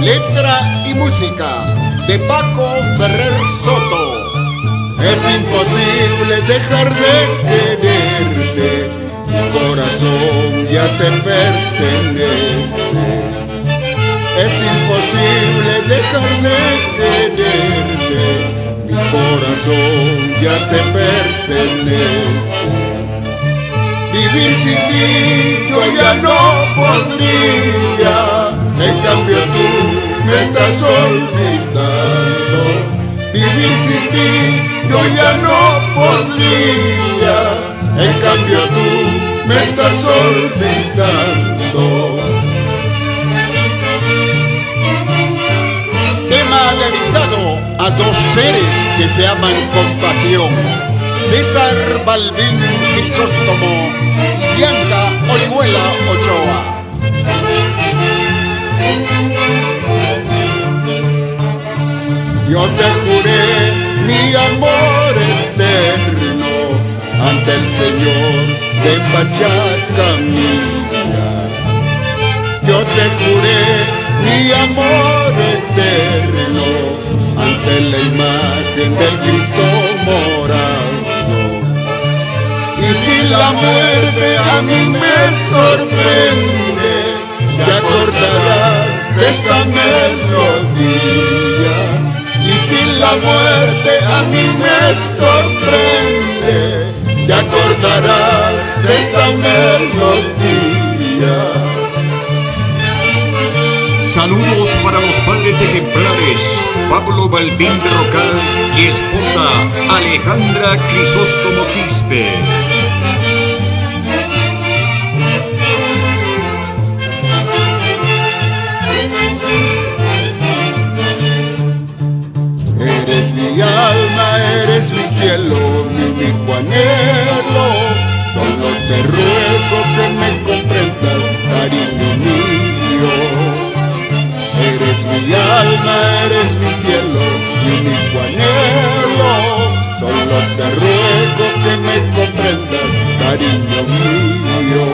Letra y música de Paco Ferrer Soto. Es imposible dejar de quererte, mi corazón ya te pertenece. Es imposible dejar de quererte, mi corazón ya te pertenece. Vivir sin ti yo ya no podría, en cambio tú me estás olvidando. Vivir sin ti yo ya no podría, en cambio tú me estás olvidando. Tema dedicado a dos seres que se aman con pasión: César Balbín Crisóstomo y Bianca Orihuela Ochoa. Yo te juré mi amor eterno ante el Señor de Pachacamilla. Yo te juré mi amor eterno ante la imagen del Cristo morado. Y si la muerte a mí me sorprende, te acordarás de esta melodía. Y si la muerte a mí me sorprende, te acordarás de esta melodía. Saludos para los padres ejemplares Pablo Balbín de Rocal y esposa Alejandra Crisóstomo Quispe. Eres mi alma, eres mi cielo, mi único anhelo. Solo te ruego que me comprendas, cariño mío. Eres mi alma, eres mi cielo, mi único anhelo. Solo te ruego que me comprendas, cariño mío.